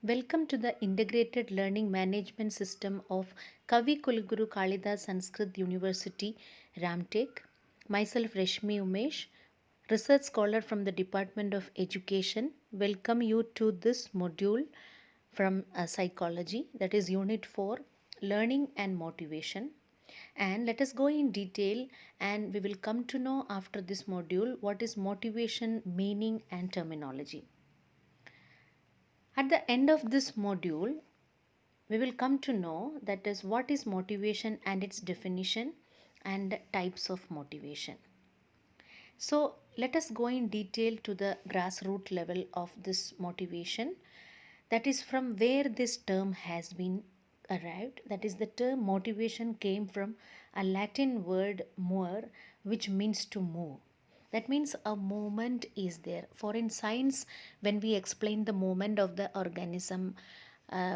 Welcome to the Integrated Learning Management System of Kavi Kulguru Kalidas Sanskrit University, Ramtek. Myself Resmi Umesh, research scholar from the Department of Education. Welcome you to this module from psychology, that is Unit 4, Learning and Motivation. And let us go in detail and we will come to know after this module what is motivation, meaning and terminology. At the end of this module, we will come to know that is what is motivation and its definition and types of motivation. So let us go in detail to the grassroots level of this motivation, that is from where this term has been arrived. That is, the term motivation came from a Latin word mover, which means to move. That means a movement is there. For in science, when we explain the movement of the organism,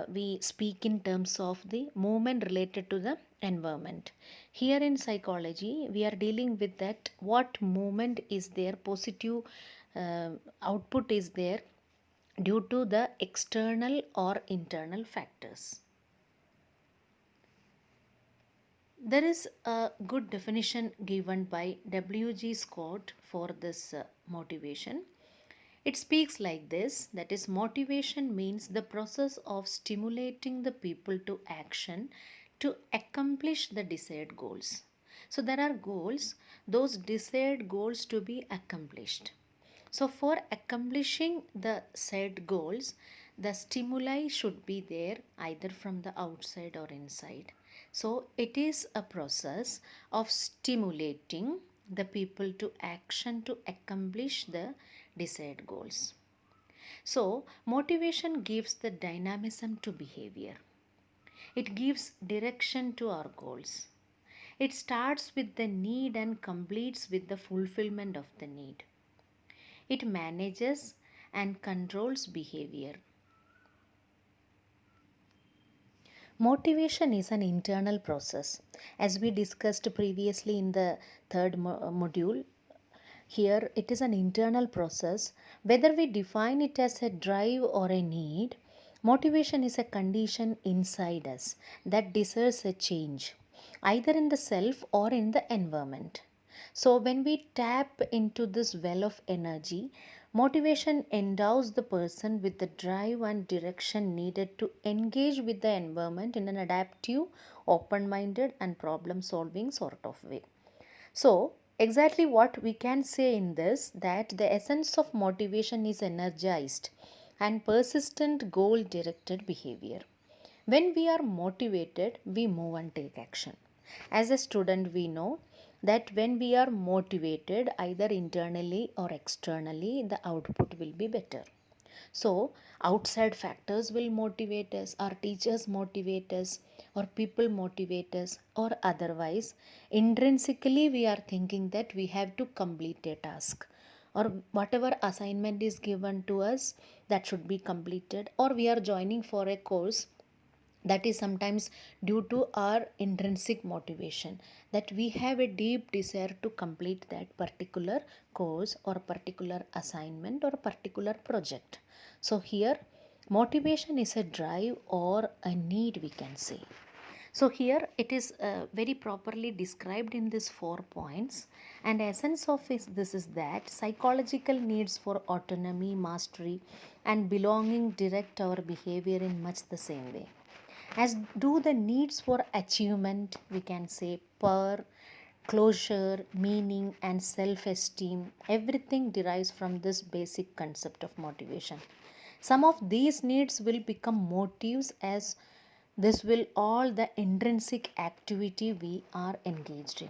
we speak in terms of the movement related to the environment. Here in psychology, we are dealing with that what movement is there, positive output is there due to the external or internal factors. There is a good definition given by W.G. Scott for this motivation. It speaks like this, that is, motivation means the process of stimulating the people to action to accomplish the desired goals. So, there are goals, those desired goals to be accomplished. So, for accomplishing the said goals, the stimuli should be there either from the outside or inside. So, it is a process of stimulating the people to action to accomplish the desired goals. So, motivation gives the dynamism to behavior. It gives direction to our goals. It starts with the need and completes with the fulfillment of the need. It manages and controls behavior. Motivation is an internal process. As we discussed previously in the third module, here it is an internal process. Whether we define it as a drive or a need, motivation is a condition inside us that desires a change, either in the self or in the environment. So, when we tap into this well of energy, motivation endows the person with the drive and direction needed to engage with the environment in an adaptive, open minded, and problem solving sort of way. So, exactly what we can say in this, that the essence of motivation is energized and persistent goal directed behavior. When we are motivated, we move and take action. As a student, we know that when we are motivated, either internally or externally, the output will be better. So, outside factors will motivate us, our teachers motivate us, or people motivate us, or otherwise, intrinsically, we are thinking that we have to complete a task, or whatever assignment is given to us that should be completed, or we are joining for a course, that is sometimes due to our intrinsic motivation, that we have a deep desire to complete that particular course or particular assignment or particular project. So here motivation is a drive or a need, we can say. So here it is very properly described in these 4 points, and essence of this is that psychological needs for autonomy, mastery and belonging direct our behavior in much the same way as do the needs for achievement, we can say power, closure, meaning and self-esteem. Everything derives from this basic concept of motivation. Some of these needs will become motives as this will all the intrinsic activity we are engaged in.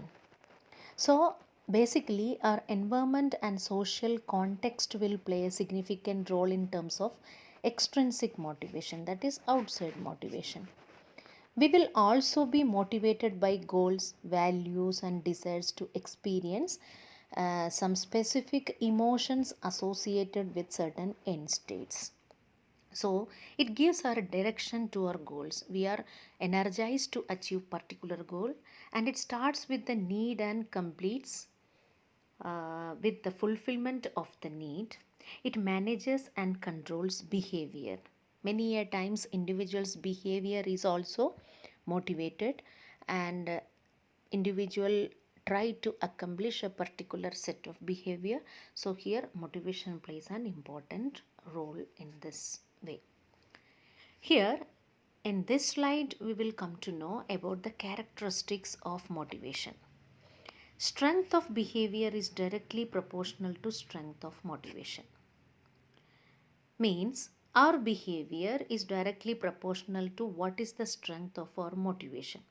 So basically our environment and social context will play a significant role in terms of extrinsic motivation, that is outside motivation. We will also be motivated by goals, values, and desires to experience some specific emotions associated with certain end states. So, it gives our direction to our goals. We are energized to achieve particular goal, and it starts with the need and completes with the fulfillment of the need. It manages and controls behavior. Many a times individuals' behavior is also motivated, and individual try to accomplish a particular set of behavior. So here motivation plays an important role in this way. Here in this slide we will come to know about the characteristics of motivation. Strength of behavior is directly proportional to strength of motivation. Means our behavior is directly proportional to what is the strength of our motivation.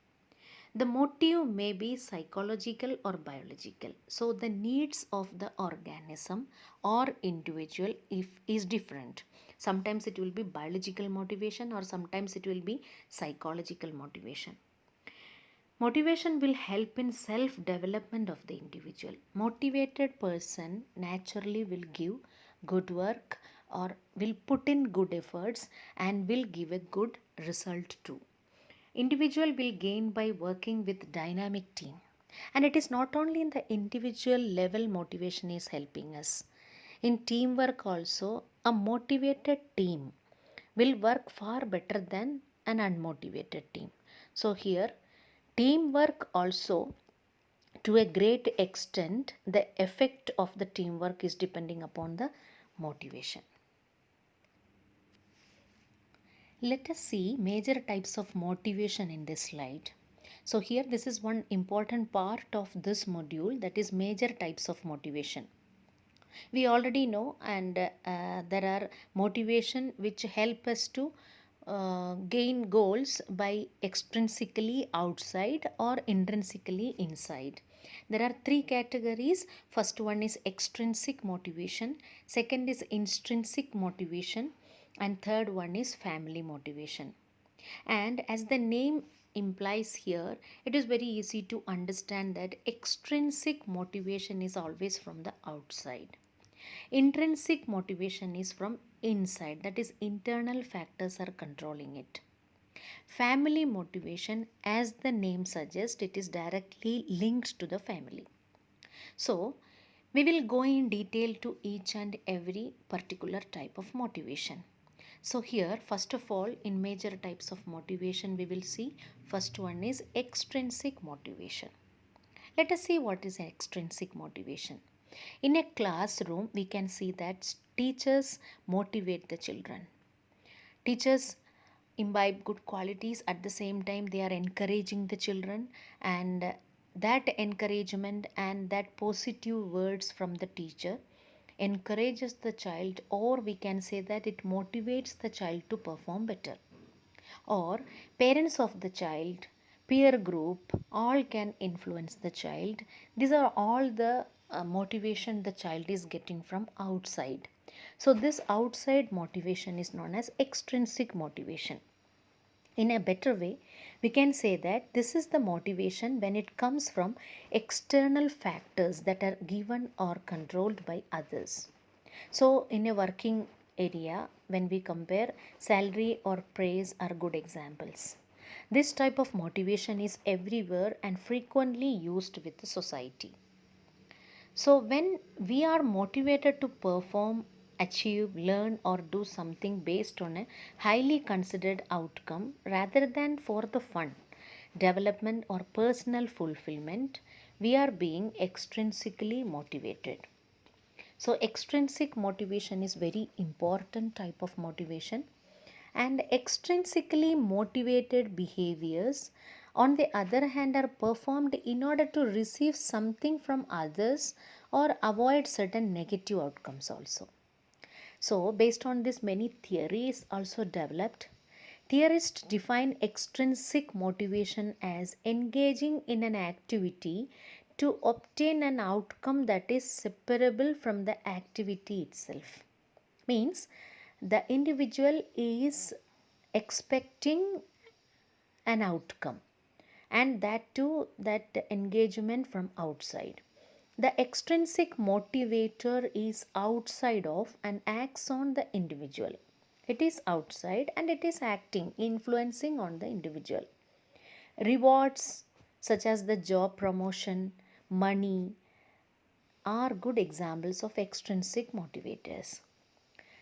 The motive may be psychological or biological. So the needs of the organism or individual if is different. Sometimes it will be biological motivation or sometimes it will be psychological motivation. Motivation will help in self development of the individual. Motivated person naturally will give good work or will put in good efforts and will give a good result too. Individual will gain by working with dynamic team. And it is not only in the individual level motivation is helping us. In teamwork also, a motivated team will work far better than an unmotivated team. So here, teamwork also, to a great extent, the effect of the teamwork is depending upon the motivation. Let us see major types of motivation in this slide. So here this is one important part of this module, that is major types of motivation. We already know, and there are motivation which help us to gain goals by extrinsically outside or intrinsically inside. There are three categories. First one is extrinsic motivation, second is intrinsic motivation, and third one is family motivation. And as the name implies here, it is very easy to understand that extrinsic motivation is always from the outside. Intrinsic motivation is from inside, that is, internal factors are controlling it. Family motivation, as the name suggests, it is directly linked to the family. So, we will go in detail to each and every particular type of motivation. So here, first of all, in major types of motivation, we will see first one is extrinsic motivation. Let us see what is extrinsic motivation. In a classroom, we can see that teachers motivate the children. Teachers imbibe good qualities, at the same time they are encouraging the children, and that encouragement and that positive words from the teacher encourages the child, or we can say that it motivates the child to perform better. Or parents of the child, peer group, all can influence the child. These are all the motivation the child is getting from outside. So this outside motivation is known as extrinsic motivation. In a better way, we can say that this is the motivation when it comes from external factors that are given or controlled by others. So in a working area, when we compare, salary or praise are good examples. This type of motivation is everywhere and frequently used with the society. So when we are motivated to perform, achieve, learn, or do something based on a highly considered outcome rather than for the fun, development, or personal fulfillment, we are being extrinsically motivated. So extrinsic motivation is very important type of motivation, and extrinsically motivated behaviors on the other hand are performed in order to receive something from others or avoid certain negative outcomes also. So based on this, many theories also developed. Theorists define extrinsic motivation as engaging in an activity to obtain an outcome that is separable from the activity itself. Means the individual is expecting an outcome, and that too, that engagement from outside. The extrinsic motivator is outside of and acts on the individual. It is outside and it is acting, influencing on the individual. Rewards such as the job promotion, money are good examples of extrinsic motivators.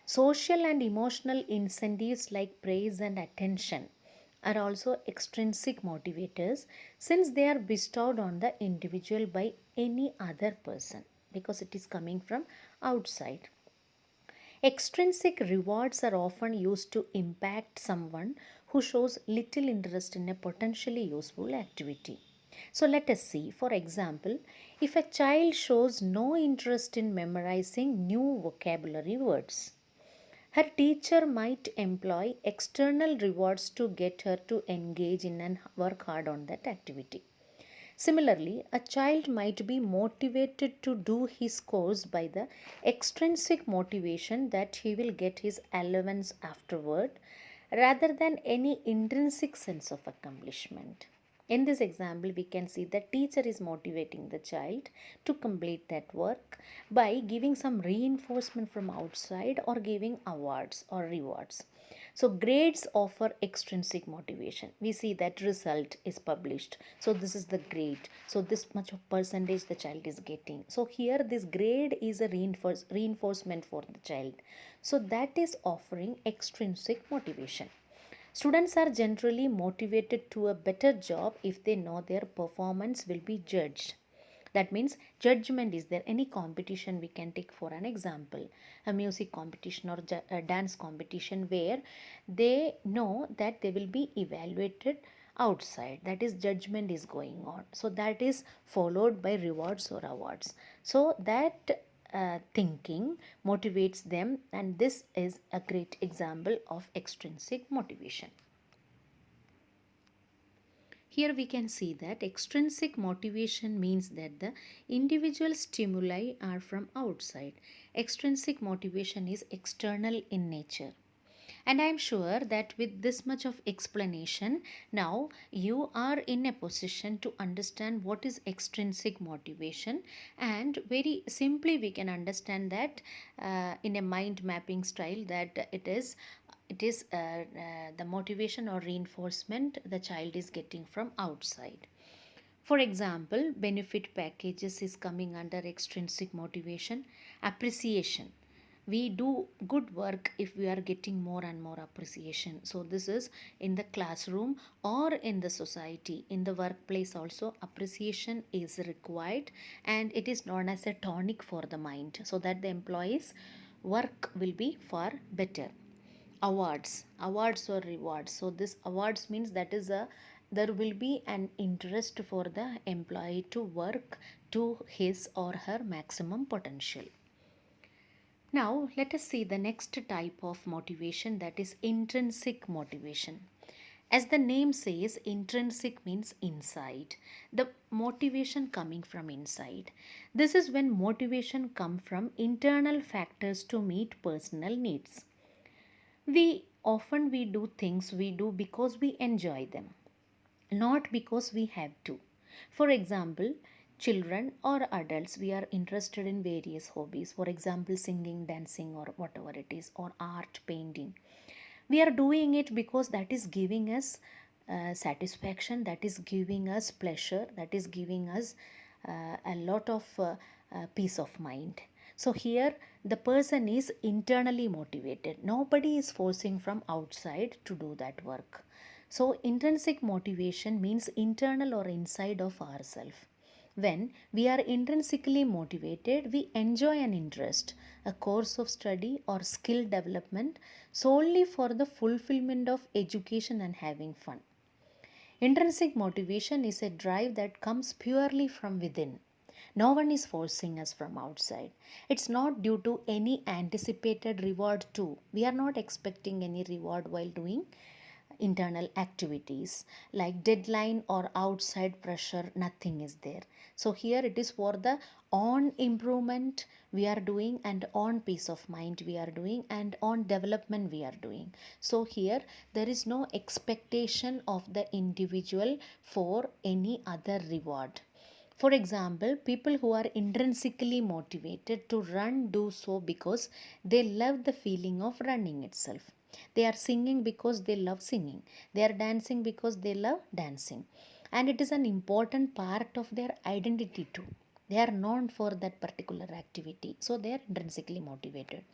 Social and emotional incentives like praise and attention are also extrinsic motivators since they are bestowed on the individual by any other person because it is coming from outside. Extrinsic rewards are often used to impact someone who shows little interest in a potentially useful activity. So let us see, for example, if a child shows no interest in memorizing new vocabulary words, her teacher might employ external rewards to get her to engage in and work hard on that activity. Similarly, a child might be motivated to do his course by the extrinsic motivation that he will get his allowance afterward rather than any intrinsic sense of accomplishment. In this example, we can see the teacher is motivating the child to complete that work by giving some reinforcement from outside or giving awards or rewards. So grades offer extrinsic motivation. We see that result is published. So this is the grade. So this much of percentage the child is getting. So here this grade is a reinforcement for the child. So that is offering extrinsic motivation. Students are generally motivated to a better job if they know their performance will be judged. That means judgment is there. Any competition we can take for an example, a music competition or a dance competition where they know that they will be evaluated outside. That is judgment is going on. So that is followed by rewards or awards. So that thinking motivates them, and this is a great example of extrinsic motivation. Here we can see that extrinsic motivation means that the individual stimuli are from outside. Extrinsic motivation is external in nature. And I am sure that with this much of explanation, now you are in a position to understand what is extrinsic motivation, and very simply we can understand that in a mind mapping style that it is the motivation or reinforcement the child is getting from outside. For example, benefit packages is coming under extrinsic motivation. Appreciation, we do good work if we are getting more and more appreciation. So this is in the classroom or in the society, in the workplace also appreciation is required, and it is known as a tonic for the mind so that the employees work will be far better. Awards or rewards, so this awards means that is a there will be an interest for the employee to work to his or her maximum potential. Now let us see the next type of motivation, that is intrinsic motivation. As the name says, intrinsic means inside, the motivation coming from inside. This is when motivation come from internal factors to meet personal needs. We do things we do because we enjoy them, not because we have to. For example, children or adults, we are interested in various hobbies. For example, singing, dancing, or whatever it is, or art, painting. We are doing it because that is giving us satisfaction, that is giving us pleasure, that is giving us a lot of peace of mind. So here the person is internally motivated, nobody is forcing from outside to do that work. So intrinsic motivation means internal or inside of ourselves. When we are intrinsically motivated, we enjoy an interest, a course of study or skill development solely for the fulfillment of education and having fun. Intrinsic motivation is a drive that comes purely from within. No one is forcing us from outside. It's not due to any anticipated reward too. We are not expecting any reward while doing internal activities like deadline or outside pressure, nothing is there. So here it is for the on improvement we are doing, and on peace of mind we are doing, and on development we are doing. So here there is no expectation of the individual for any other reward. For example, people who are intrinsically motivated to run do so because they love the feeling of running itself. They are singing because they love singing. They are dancing because they love dancing. And it is an important part of their identity too. They are known for that particular activity. So they are intrinsically motivated.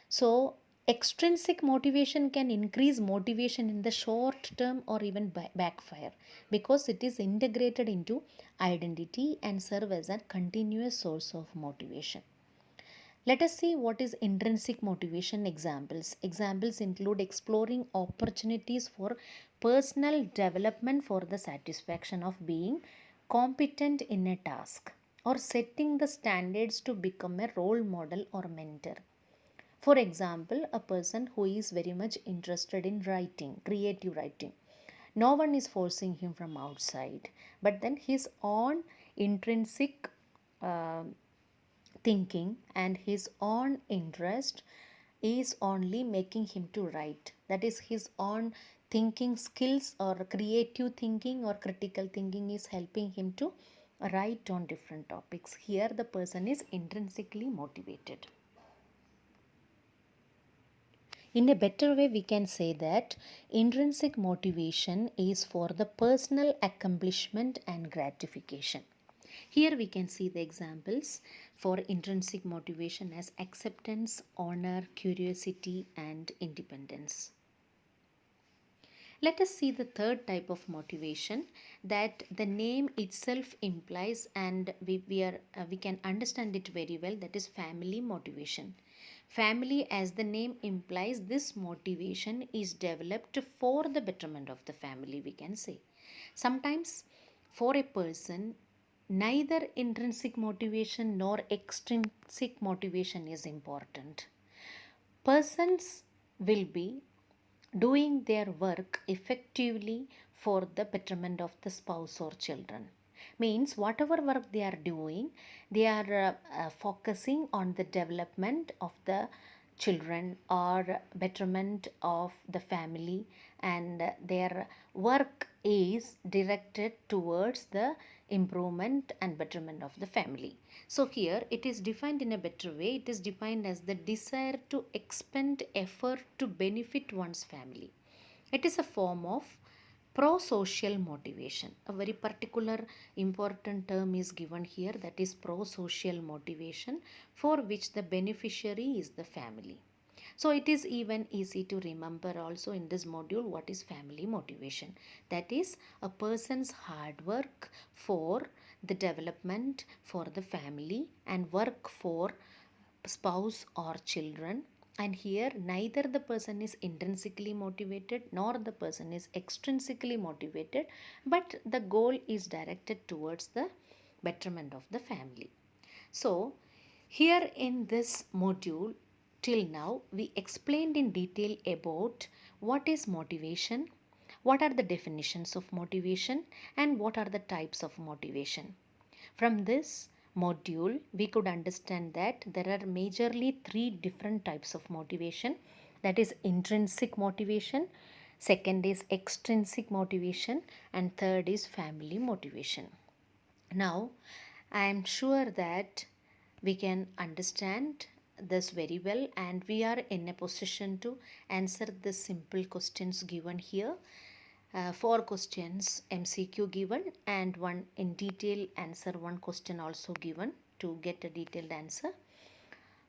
So, extrinsic motivation can increase motivation in the short term or even backfire because it is integrated into identity and serve as a continuous source of motivation. Let us see what is intrinsic motivation examples. Examples include exploring opportunities for personal development for the satisfaction of being competent in a task or setting the standards to become a role model or mentor. For example, a person who is very much interested in writing, creative writing. No one is forcing him from outside, but then his own intrinsic uh, thinking and his own interest is only making him to write. That is, his own thinking skills or creative thinking or critical thinking is helping him to write on different topics. Here the person is intrinsically motivated. In a better way, we can say that intrinsic motivation is for the personal accomplishment and gratification. Here we can see the examples for intrinsic motivation as acceptance, honor, curiosity, and independence. Let us see the third type of motivation that the name itself implies, and we can understand it very well, that is family motivation. Family, as the name implies, this motivation is developed for the betterment of the family, we can say. Sometimes, for a person, neither intrinsic motivation nor extrinsic motivation is important. Persons will be doing their work effectively for the betterment of the spouse or children. Means whatever work they are doing, they are focusing on the development of the children or betterment of the family, and their work is directed towards the improvement and betterment of the family. So here it is defined in a better way. It is defined as the desire to expend effort to benefit one's family. It is a form of pro-social motivation. A very particular important term is given here, that is pro-social motivation, for which the beneficiary is the family. So it is even easy to remember also in this module what is family motivation. That is a person's hard work for the development for the family and work for spouse or children. And here neither the person is intrinsically motivated nor the person is extrinsically motivated, but the goal is directed towards the betterment of the family. So here in this module, till now we explained in detail about what is motivation, what are the definitions of motivation, and what are the types of motivation. From this module, we could understand that there are majorly three different types of motivation, that is intrinsic motivation, second is extrinsic motivation, and third is family motivation. Now, I am sure that we can understand this very well, and we are in a position to answer the simple questions given here. Four questions MCQ given and one in detail answer, one question also given to get a detailed answer.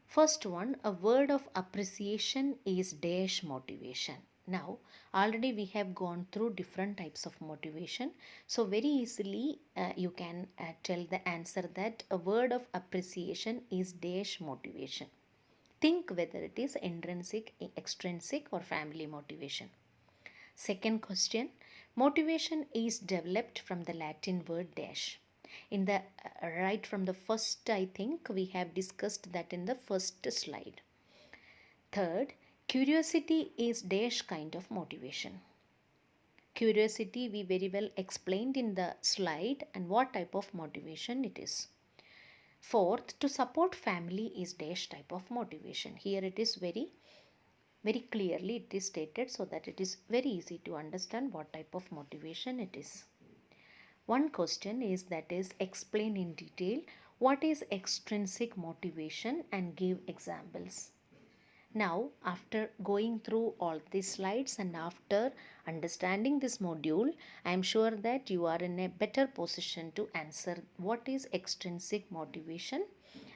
First one, a word of appreciation is dash motivation. Now, already we have gone through different types of motivation. So, very easily you can tell the answer that a word of appreciation is dash motivation. Think whether it is intrinsic, extrinsic, or family motivation. Second question, motivation is developed from the Latin word dash. In the right from the first, I think we have discussed that in the first slide. Third, curiosity is dash kind of motivation. Curiosity we very well explained in the slide and what type of motivation it is. Fourth, to support family is dash type of motivation. Here it is very clearly it is stated so that it is very easy to understand what type of motivation it is. One question is, that is, explain in detail what is extrinsic motivation and give examples. Now, after going through all these slides and after understanding this module, I am sure that you are in a better position to answer what is extrinsic motivation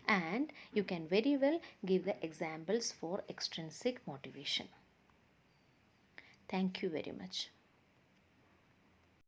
and you can very well give the examples for extrinsic motivation. Thank you very much.